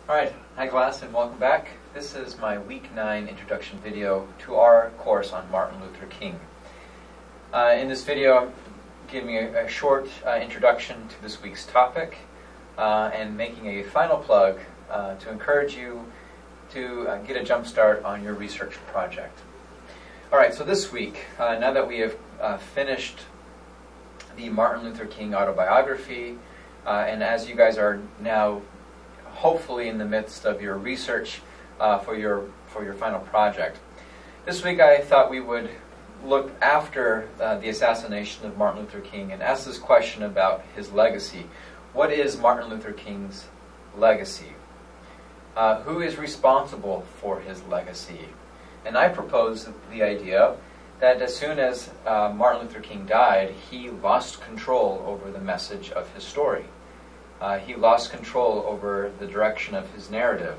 Alright, hi class and welcome back. This is my week 9 introduction video to our course on Martin Luther King. In this video I'm giving a short introduction to this week's topic and making a final plug to encourage you to get a jump start on your research project. Alright, so this week, now that we have finished the Martin Luther King autobiography, and as you guys are now hopefully in the midst of your research for your final project. This week I thought we would look after the assassination of Martin Luther King and ask this question about his legacy. What is Martin Luther King's legacy? Who is responsible for his legacy? And I propose the idea that as soon as Martin Luther King died, he lost control over the message of his story. He lost control over the direction of his narrative.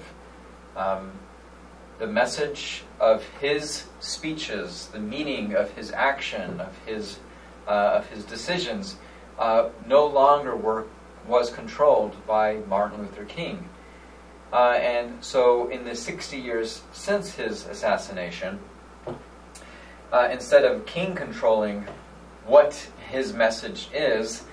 The message of his speeches, the meaning of his action, of his decisions, no longer was controlled by Martin Luther King. And so in the 60 years since his assassination, instead of King controlling what his message is,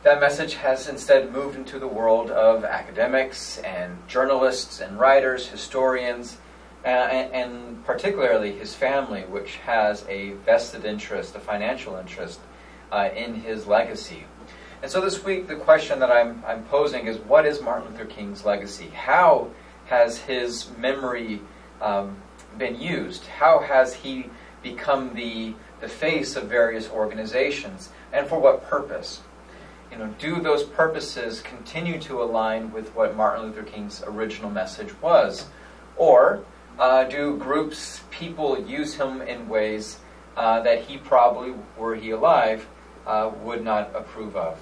that message has instead moved into the world of academics and journalists and writers, historians, and particularly his family, which has a vested interest, a financial interest, in his legacy. And so this week the question that I'm posing is, what is Martin Luther King's legacy? How has his memory been used? How has he become the face of various organizations? And for what purpose? Do those purposes continue to align with what Martin Luther King's original message was? Or do groups, people use him in ways that he probably, were he alive, would not approve of?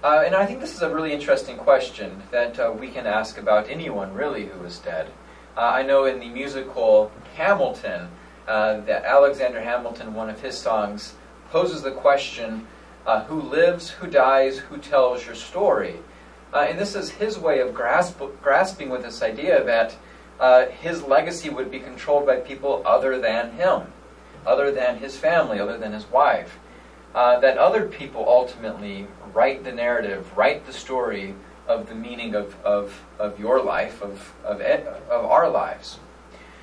And I think this is a really interesting question that we can ask about anyone, really, who is dead. I know in the musical Hamilton, that Alexander Hamilton, one of his songs, poses the question, who lives, who dies, who tells your story? And this is his way of grasping with this idea that his legacy would be controlled by people other than him, other than his family, other than his wife. That other people ultimately write the narrative, write the story of the meaning of your life, of our lives.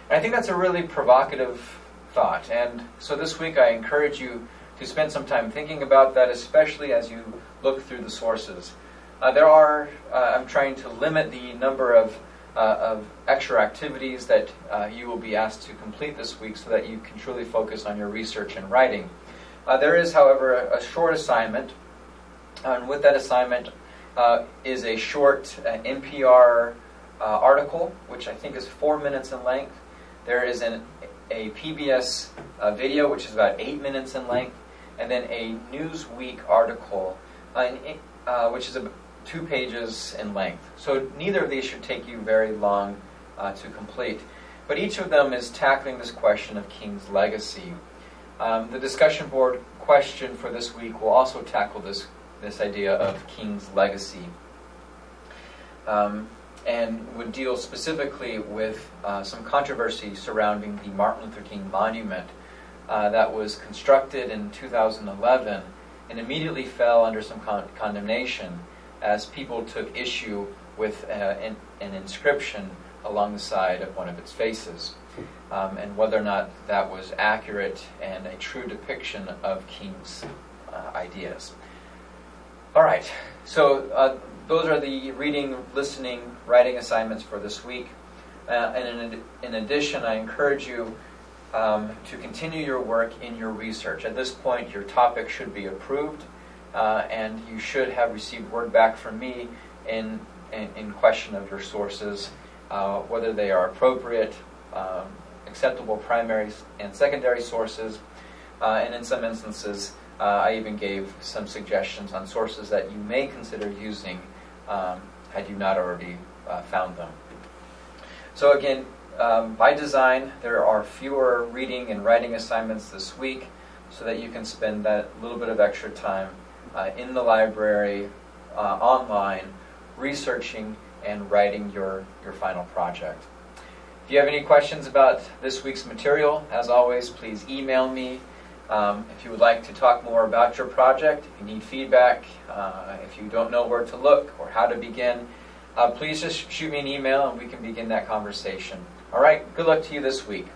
And I think that's a really provocative thought. And so this week I encourage you to spend some time thinking about that, especially as you look through the sources. I'm trying to limit the number of extra activities that you will be asked to complete this week so that you can truly focus on your research and writing. There is, however, a short assignment, and with that assignment is a short NPR article, which I think is 4 minutes in length. There is a PBS video, which is about 8 minutes in length, and then a Newsweek article, which is about 2 pages in length. So neither of these should take you very long to complete. But each of them is tackling this question of King's legacy. The discussion board question for this week will also tackle this idea of King's legacy, and would deal specifically with some controversy surrounding the Martin Luther King Monument that was constructed in 2011 and immediately fell under some condemnation as people took issue with an inscription along the side of one of its faces, and whether or not that was accurate and a true depiction of King's ideas. All right, so those are the reading, listening, writing assignments for this week. And in addition, I encourage you to continue your work in your research. At this point, your topic should be approved, and you should have received word back from me in question of your sources, whether they are appropriate, acceptable primary and secondary sources, and in some instances, I even gave some suggestions on sources that you may consider using had you not already found them. So again, by design, there are fewer reading and writing assignments this week so that you can spend that little bit of extra time in the library, online, researching and writing your final project. If you have any questions about this week's material, as always, please email me. If you would like to talk more about your project, if you need feedback, if you don't know where to look or how to begin, please just shoot me an email and we can begin that conversation. All right, good luck to you this week.